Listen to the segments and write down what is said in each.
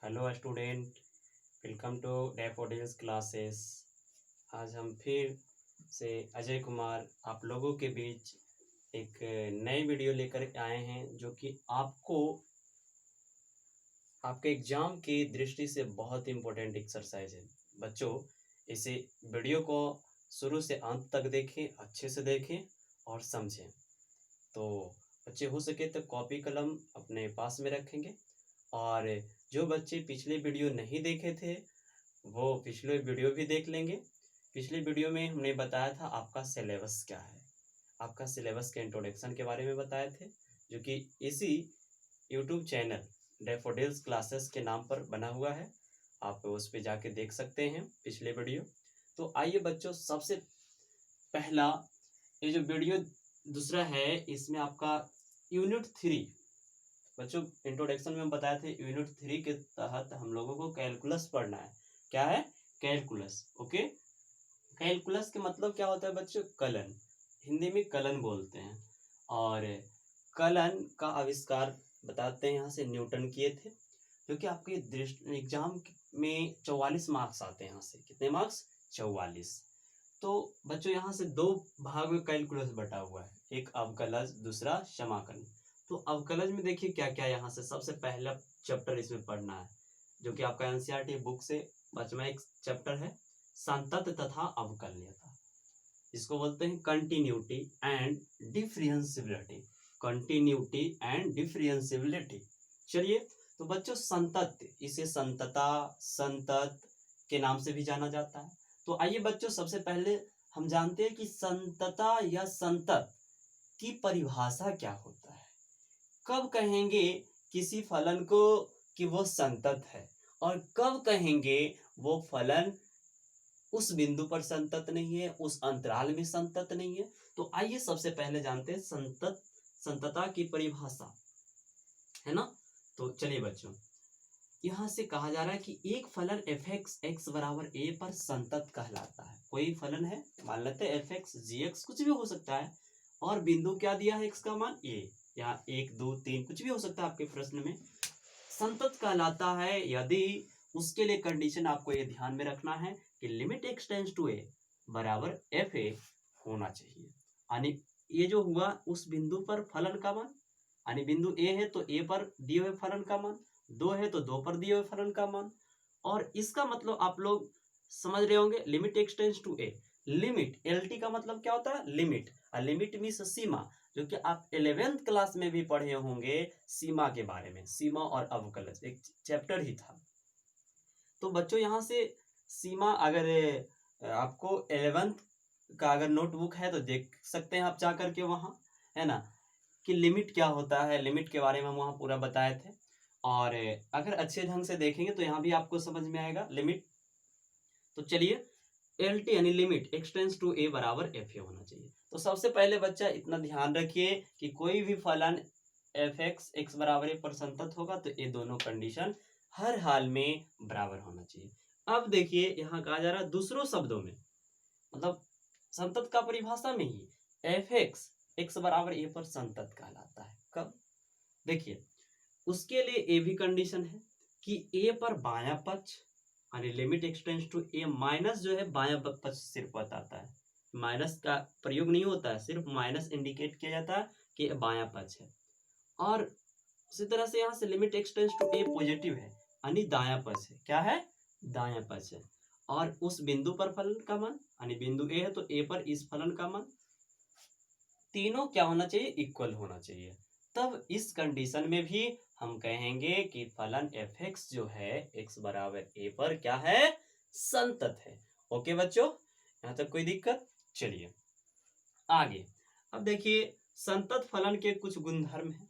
Hello student, welcome to Daffodils classes. आज हम फिर से अजय कुमार आप लोगों के बीच एक नई वीडियो लेकर आए हैं जो कि आपको आपके एग्जाम की दृष्टि से बहुत इम्पोर्टेंट एक्सरसाइज है। बच्चों, इसे वीडियो को शुरू से अंत तक देखें, अच्छे से देखें और समझें। तो बच्चे हो सके तो कॉपी कलम अपने पास में रखेंगे, और जो बच्चे पिछले वीडियो नहीं देखे थे वो पिछले वीडियो भी देख लेंगे। पिछले वीडियो में हमने बताया था आपका सिलेबस क्या है, आपका सिलेबस के इंट्रोडक्शन के बारे में बताए थे, जो कि इसी यूट्यूब चैनल डैफोडिल्स क्लासेस के नाम पर बना हुआ है। आप उस पर जाके देख सकते हैं पिछले वीडियो। तो आइए बच्चों, सबसे पहला ये जो वीडियो दूसरा है, इसमें आपका यूनिट 3। बच्चों, इंट्रोडक्शन में हम बताए थे यूनिट 3 के तहत हम लोगों को कैलकुलस पढ़ना है। क्या है? कैलकुलस। ओके, कैलकुलस के मतलब क्या होता है बच्चों? कलन। हिंदी में कलन बोलते हैं। और कलन का आविष्कार बताते हैं यहाँ से न्यूटन किए थे, क्योंकि आपके एग्जाम में 44 मार्क्स आते हैं। यहाँ से कितने मार्क्स? 44। तो बच्चों, यहाँ से दो भाग में कैलकुलस बटा हुआ है, एक अवकलज, दूसरा समाकलन। तो अवकलज में देखिए क्या क्या, यहाँ से सबसे पहला चैप्टर इसमें पढ़ना है, जो कि आपका एनसीईआरटी बुक से बचवा एक चैप्टर है, संतत तथा अवकलनीयता। इसको बोलते हैं continuity and differentiability. Continuity and differentiability. चलिए, तो बच्चों संतत, इसे संतता, संतत के नाम से भी जाना जाता है। तो आइए बच्चों, सबसे पहले हम जानते हैं कि संतता या संतत की परिभाषा क्या होता है। कब कहेंगे किसी फलन को कि वो संतत है, और कब कहेंगे वो फलन उस बिंदु पर संतत नहीं है, उस अंतराल में संतत नहीं है। तो आइए सबसे पहले जानते हैं संतता की परिभाषा, है ना। तो चलिए बच्चों, यहां से कहा जा रहा है कि एक फलन एफ एक्स एक्स बराबर ए पर संतत कहलाता है। कोई फलन है, मान लेते हैं एफ एक्स जी एक्स, कुछ भी हो सकता है, और बिंदु क्या दिया है? एक्स का मान ए, या 1 2 3 कुछ भी हो सकता है आपके प्रश्न में। संतत कहलाता है यदि, उसके लिए कंडीशन आपको ये ध्यान में रखना है कि लिमिट एक्स टेंड्स टू ए बराबर एफ ए होना चाहिए। यानी ये जो हुआ उस बिंदु पर फलन का मान, यानी बिंदु ए है तो ए पर दिए हुए फलन का मान, 2 है तो 2 पर दिए हुए फलन का मान। और इसका मतलब आप लोग समझ रहे होंगे, limit x tends to a. Limit, LT का मतलब क्या होता है? लिमिट। लिमिट मीन्स सीमा, जो कि आप 11th क्लास में भी पढ़े होंगे सीमा के बारे में। सीमा और अवकलज एक चैप्टर ही था। तो बच्चों, यहाँ से सीमा, अगर आपको 11th का अगर नोटबुक है तो देख सकते हैं आप जा करके वहाँ, है ना, कि लिमिट क्या होता है। लिमिट के बारे में हम वहाँ पूरा बताए थे। और अगर अच्छे ढंग से देखेंगे तो यहाँ भी आपको समझ में आएगा लिमिट। तो चलिए, एल टी यानी लिमिट एक्स टेंड्स टू ए बराबर एफ ए होना चाहिए। तो सबसे पहले बच्चा इतना ध्यान रखिए कि कोई भी फलन एफ एक्स एक्स बराबर ए पर संतत होगा तो ये दोनों कंडीशन हर हाल में बराबर होना चाहिए। अब देखिए, यहाँ कहा जा रहा है दूसरों शब्दों में, मतलब संतत का परिभाषा में ही एफ एक्स एक्स बराबर ए पर संतत कहलाता है। कब? देखिए, उसके लिए ए भी कंडीशन है कि ए पर बायां पक्ष, यानी limit x tends to a, minus जो है बायां पक्ष सिर्फ बताता है, माइनस का प्रयोग नहीं होता है, सिर्फ माइनस इंडिकेट किया जाता है कि बायां पक्ष है। और उसी तरह से यहाँ से limit x tends to a positive है, यानी दायां पक्ष है। क्या है? दायां पक्ष है। और उस बिंदु पर फलन का मान, यानी बिंदु ए है तो ए पर इस फलन का मान, तीनों क्या होना चाहिए? इक्वल होना चाहिए। तब इस कंडीशन में भी हम कहेंगे कि फलन एफ एक्स जो है एक्स बराबर ए पर क्या है? संतत है। ओके बच्चों, यहाँ तक कोई दिक्कत? चलिए आगे। अब देखिए, संतत फलन के कुछ गुणधर्म हैं।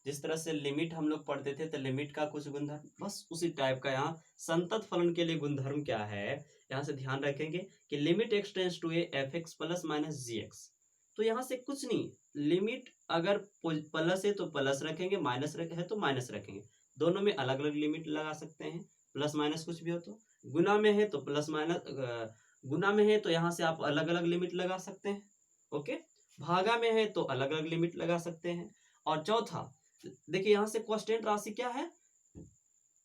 जिस तरह से लिमिट हम लोग पढ़ते थे तो लिमिट का कुछ गुणधर्म, बस उसी टाइप का यहाँ संतत फलन के लिए गुणधर्म क्या है, यहाँ से ध्यान रखेंगे कि limit x tends to a f x plus minus g x. तो यहाँ से कुछ नहीं, लिमिट अगर प्लस है तो प्लस रखेंगे, माइनस है तो माइनस रखेंगे। दोनों में अलग अलग लिमिट लगा सकते हैं, प्लस माइनस कुछ भी हो तो। गुना में है तो प्लस माइनस, गुना में है तो यहाँ से आप अलग अलग लिमिट लगा सकते हैं। ओके, भागा में है तो अलग अलग लिमिट लगा सकते हैं। और चौथा, देखिए यहाँ से कांस्टेंट राशि क्या है?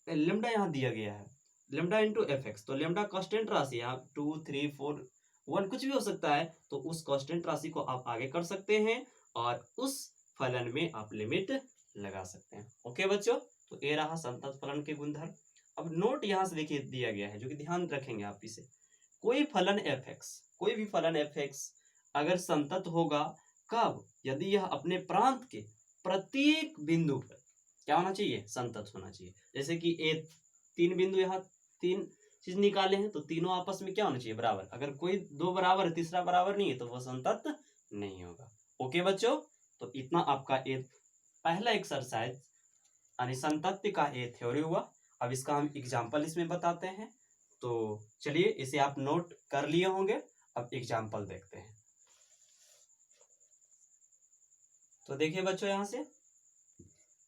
लेमडा यहाँ दिया गया है, लेमडा इंटू एफ एक्स, तो लेमडा कांस्टेंट राशि, यहाँ 2 3 4 1 कुछ भी हो सकता है, तो उस कांस्टेंट राशि को आप आगे कर सकते हैं और उस फलन में आप लिमिट लगा सकते हैं। ओके बच्चों, तो ये रहा संतत फलन के गुणधर्म। अब नोट यहाँ से देखिए दिया गया है, जो कि ध्यान रखेंगे आप इसे। कोई फलन एफ एक्स, कोई भी फलन एफ एक्स अगर संतत होगा कब? यदि यह अपने प्रांत के प्रत्येक बिंदु पर क्या होना चाहिए? संतत होना चाहिए। जैसे कि ए 3 बिंदु, यहाँ 3 चीज निकाले हैं, तो तीनों आपस में क्या होना चाहिए? बराबर। अगर कोई 2 बराबर है, तीसरा बराबर नहीं है, तो वह संतत नहीं होगा। ओके बच्चों, तो इतना आपका एक पहला एक्सरसाइज यानी संतत्व का ये थ्योरी हुआ। अब इसका हम एग्जाम्पल इसमें बताते हैं। तो चलिए इसे आप नोट कर लिए होंगे, अब एग्जाम्पल देखते हैं। तो देखिए बच्चों, यहाँ से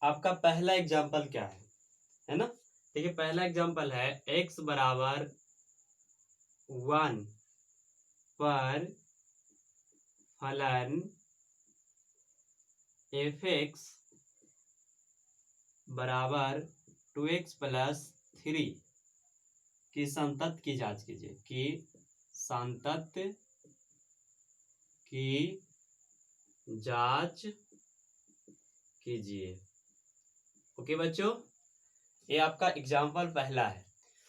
आपका पहला एग्जाम्पल क्या है ना? देखिए पहला एग्जाम्पल है x बराबर 1 पर फलन एफ एक्स बराबर 2x प्लस 3 की संतत की जांच कीजिए, कि संतत की जांच कीजिए। ओके बच्चों, ये आपका एग्जाम्पल पहला है।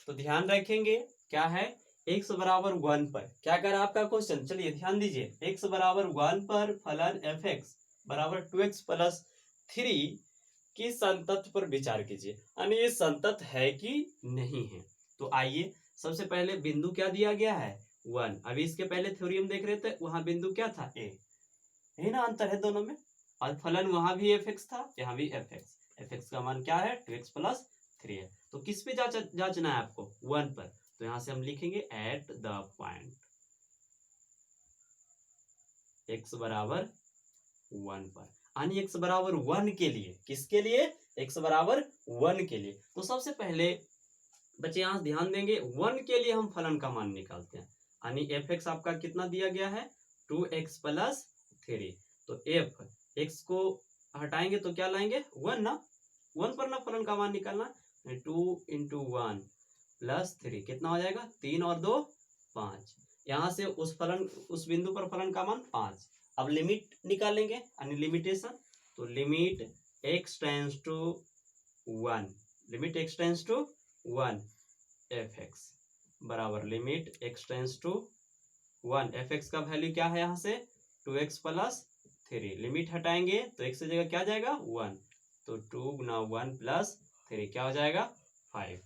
तो ध्यान रखेंगे क्या है, x बराबर 1 पर क्या कर रहा है आपका क्वेश्चन? चलिए ध्यान दीजिए, x बराबर 1 पर फलन एफ एक्स बराबर 2x प्लस 3 की संतत पर विचार कीजिए, यानी ये संतत है कि नहीं है। तो आइए सबसे पहले बिंदु क्या दिया गया है? 1। अभी इसके पहले थ्योरी हम देख रहे थे, वहां बिंदु क्या था? a, यही ना अंतर है दोनों में। और फलन वहां भी एफ एक्स था, यहाँ भी एफ एक्स। एफ एक्स का मान क्या है? 2x प्लस 3 है। तो किस पे जांचना है आपको? 1 पर। तो यहां से हम लिखेंगे एट द पॉइंट x बराबर 1 पर, यानी x बराबर 1 के लिए। किसके लिए? x बराबर 1 के लिए। तो सबसे पहले बच्चे यहाँ ध्यान देंगे, 1 के लिए हम फलन का मान निकालते हैं, यानी एफ एक्स आपका कितना दिया गया है? 2x plus 3। तो एफ एक्स को हटाएंगे तो क्या लाएंगे? 1 ना, 1 पर ना फलन का मान निकालना। 2 इंटू 1 प्लस 3 कितना हो जाएगा? 3 और 2 5। यहाँ से उस बिंदु पर फलन का मान 5। अब लिमिट निकालेंगे, यानी लिमिटेशन। तो limit x tends to 1, limit x tends to 1 f x बराबर limit x tends to 1। F x का वैल्यू क्या है यहाँ से? 2x plus 3। लिमिट हटाएंगे तो x की जगह क्या जाएगा? 1। तो 2 गुना 1 प्लस 3 क्या हो जाएगा? 5।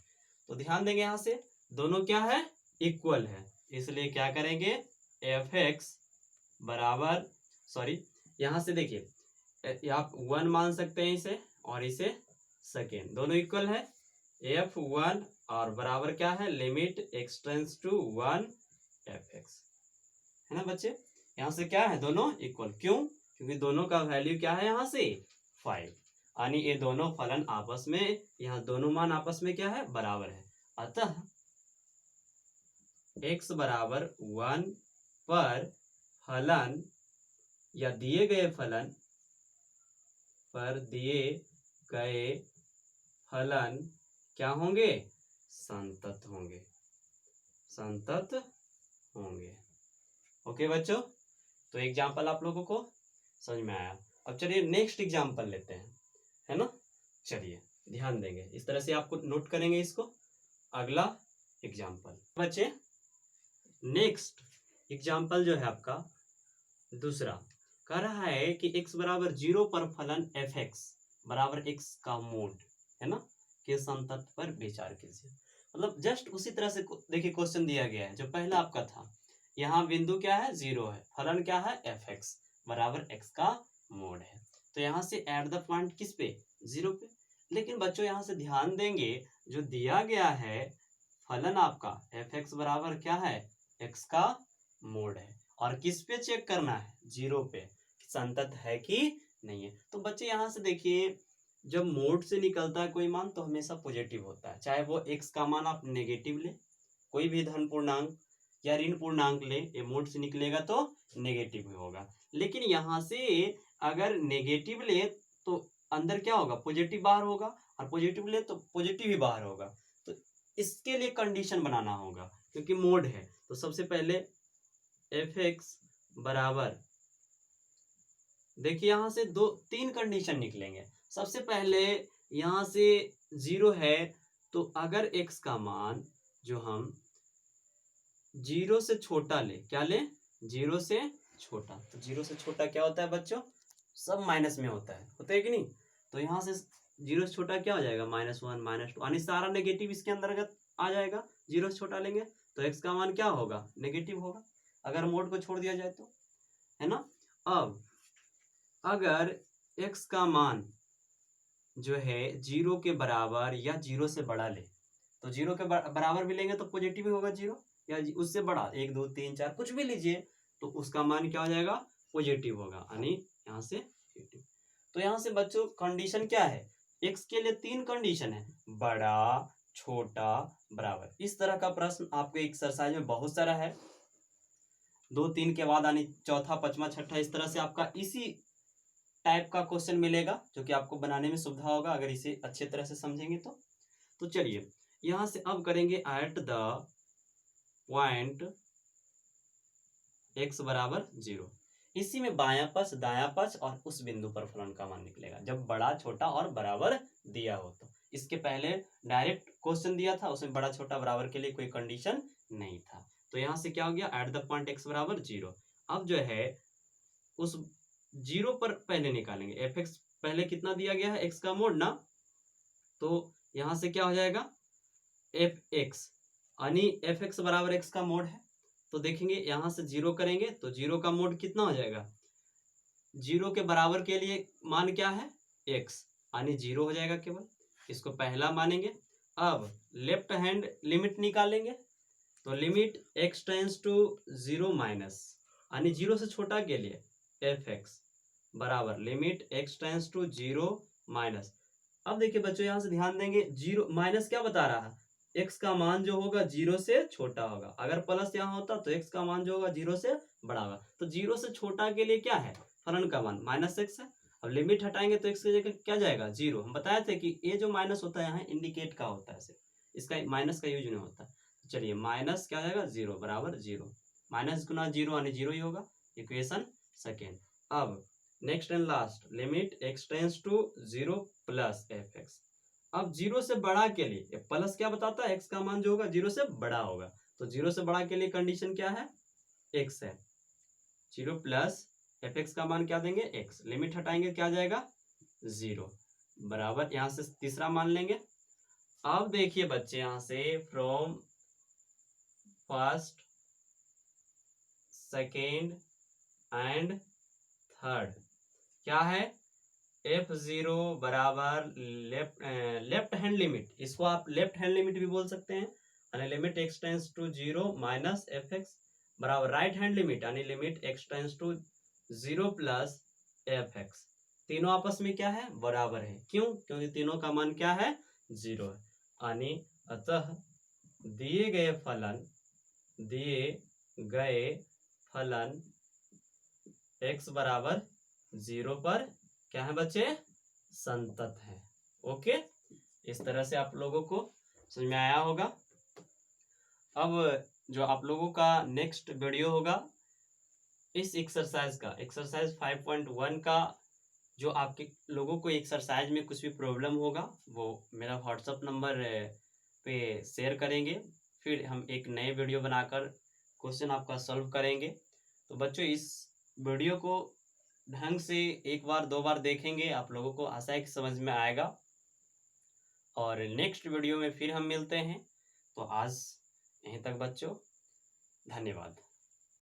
तो ध्यान देंगे, यहाँ से दोनों क्या है? इक्वल है, इसलिए क्या करेंगे? एफ एक्स बराबर, सॉरी यहाँ से देखिए आप 1 मान सकते हैं इसे, और इसे सेकेंड, दोनों इक्वल है। f1 और बराबर क्या है? Limit x tends to 1 f x, है ना बच्चे? यहाँ से क्या है? दोनों इक्वल। क्यों? क्योंकि दोनों का वैल्यू क्या है यहाँ से? 5, यानी ये दोनों फलन आपस में, यहाँ दोनों मान आपस में क्या है? बराबर है। अतः x बराबर 1 पर फलन या दिए गए फलन पर दिए गए फलन क्या होंगे? संतत होंगे, संतत होंगे। ओके बच्चों, तो एग्जाम्पल आप लोगों को समझ में आया। अब चलिए नेक्स्ट एग्जाम्पल लेते हैं, है ना? चलिए ध्यान देंगे, इस तरह से आपको नोट करेंगे इसको। अगला एग्जाम्पल बच्चे, नेक्स्ट एग्जाम्पल जो है आपका दूसरा, कह रहा है कि x बराबर 0 पर फलन एफ एक्स बराबर x का मोड, है ना, के संतत पर विचार कीजिए। मतलब जस्ट उसी तरह से देखिए क्वेश्चन दिया गया है जो पहला आपका था। यहाँ बिंदु क्या है? 0 है, फलन क्या है? एफ एक्स बराबर x का मोड है। तो यहाँ से एट द पॉइंट किस पे? 0 पे। लेकिन बच्चों यहाँ से ध्यान देंगे, जो दिया गया है फलन आपका एफ एक्स बराबर क्या है? x का मोड है, और किस पे चेक करना है? 0 पे, संतत है कि नहीं है। तो बच्चे यहाँ से देखिए, जब मोड से निकलता है कोई मान तो हमेशा पॉजिटिव होता है, चाहे वो x का मान आप नेगेटिव ले, कोई भी धन पूर्णांक या ऋण पूर्णांक ले, ये मोड से निकलेगा तो नेगेटिव होगा। लेकिन यहाँ से अगर नेगेटिव ले तो अंदर क्या होगा? पॉजिटिव बाहर होगा, और पॉजिटिव ले तो पॉजिटिव ही बाहर होगा। तो इसके लिए कंडीशन बनाना होगा क्योंकि मोड है। तो सबसे पहले एफ एक्स बराबर, देखिए यहाँ से दो तीन कंडीशन निकलेंगे। सबसे पहले यहाँ से 0 है तो अगर x का मान जो हम 0 से छोटा ले, क्या ले, 0 से छोटा, तो 0 से छोटा क्या होता है बच्चों, सब माइनस में होता है कि नहीं। तो यहाँ से 0 से छोटा क्या हो जाएगा, -1 -2, यानी सारा नेगेटिव इसके अंतर्गत आ जाएगा। 0 से छोटा लेंगे तो x का मान क्या होगा, नेगेटिव होगा, अगर मोड को छोड़ दिया जाए तो, है ना। अब अगर x का मान जो है 0 के बराबर या 0 से बड़ा ले, तो 0 के बराबर भी लेंगे तो पॉजिटिव ही होगा 0, या उससे बड़ा 1 2 3 4 कुछ भी लीजिए तो उसका मान क्या हो जाएगा, पॉजिटिव होगा, यानी यहाँ से पॉजिटिव। तो यहाँ से बच्चों कंडीशन क्या है, x के लिए 3 कंडीशन है, बड़ा, छोटा, बराबर। इस तरह का प्रश्न आपके एक्सरसाइज में बहुत सारा है, 2 3 के बाद यानी चौथा, पांचवा, छठा, इस तरह से आपका इसी टाइप का क्वेश्चन मिलेगा जो कि आपको बनाने में सुविधा होगा अगर इसे अच्छे तरह से समझेंगे तो चलिए यहां से अब करेंगे एट द पॉइंट x बराबर 0। इसी में बायां पक्ष, दायां पक्ष और उस बिंदु पर फलन का मान निकलेगा जब बड़ा, छोटा और बराबर दिया हो। तो इसके पहले डायरेक्ट क्वेश्चन दिया था, उसमें बड़ा, छोटा, बराबर के लिए कोई कंडीशन नहीं था। तो यहां से क्या हो गया, एट द पॉइंट x बराबर 0। अब जो है उस 0 पर पहले निकालेंगे, एफ एक्स पहले कितना दिया गया है, x का मोड ना, तो यहां से क्या हो जाएगा, एफ एक्स, यानी एफ एक्स बराबर x का मोड है। तो देखेंगे यहां से 0 करेंगे तो 0 का मोड कितना हो जाएगा, 0 के बराबर के लिए मान क्या है, x, यानी 0 हो जाएगा केवल, इसको पहला मानेंगे। अब लेफ्ट हैंड लिमिट निकालेंगे तो limit x tends to 0 minus, यानी 0 से छोटा के लिए एफ एक्स बराबर limit x tends to 0 minus. अब देखिए बच्चों यहाँ से ध्यान देंगे, 0 माइनस क्या बता रहा है, x का मान जो होगा 0 से छोटा होगा, अगर प्लस यहाँ होता तो x का मान जो होगा 0 से बड़ा होगा। तो 0 से छोटा के लिए क्या है, फलन का मान -x है। अब लिमिट हटाएंगे तो x की जगह क्या जाएगा, 0। हम बताए थे कि ये जो माइनस होता है यहाँ इंडिकेट का होता है, सिर्फ इसका माइनस का यूज नहीं होता। चलिए माइनस क्या जाएगा, 0 बराबर 0, माइनस गुना 0 यानी 0 ही होगा, इक्वेशन सेकेंड। अब next and last limit x tends to 0 plus f x. अब 0 से बड़ा के लिए प्लस क्या बताता है, x का मान जो होगा 0 से बड़ा होगा, तो 0 से बड़ा के लिए कंडीशन क्या है, x है, 0 प्लस एफ एक्स का मान क्या देंगे, x, लिमिट हटाएंगे क्या जाएगा, 0 बराबर, यहां से तीसरा मान लेंगे। अब देखिए बच्चे यहाँ से from first, second and third क्या है, F0 बराबर लेफ्ट हैंड लिमिट, इसको आप लेफ्ट हैंड लिमिट भी बोल सकते हैं, यानी limit x tends to 0 minus f x बराबर राइट हैंड लिमिट, यानी limit x tends to 0 plus f x. तीनों आपस में क्या है, बराबर है, क्यों, क्योंकि तीनों का मान क्या है, 0 है, यानी अतः दिए गए फलन x बराबर 0 पर क्या है बच्चे, संतत है। ओके, इस तरह से आप लोगों को समझ में आया होगा। अब जो आप लोगों का नेक्स्ट वीडियो होगा इस एक्सरसाइज का, एक्सरसाइज 5.1 का, जो आपके लोगों को एक्सरसाइज में कुछ भी प्रॉब्लम होगा वो मेरा व्हाट्सअप नंबर पे शेयर करेंगे, फिर हम एक नए वीडियो बनाकर क्वेश्चन आपका सॉल्व करेंगे। तो बच्चों इस वीडियो को ढंग से एक बार दो बार देखेंगे, आप लोगों को आशा है कि समझ में आएगा, और नेक्स्ट वीडियो में फिर हम मिलते हैं। तो आज यहीं तक बच्चों, धन्यवाद।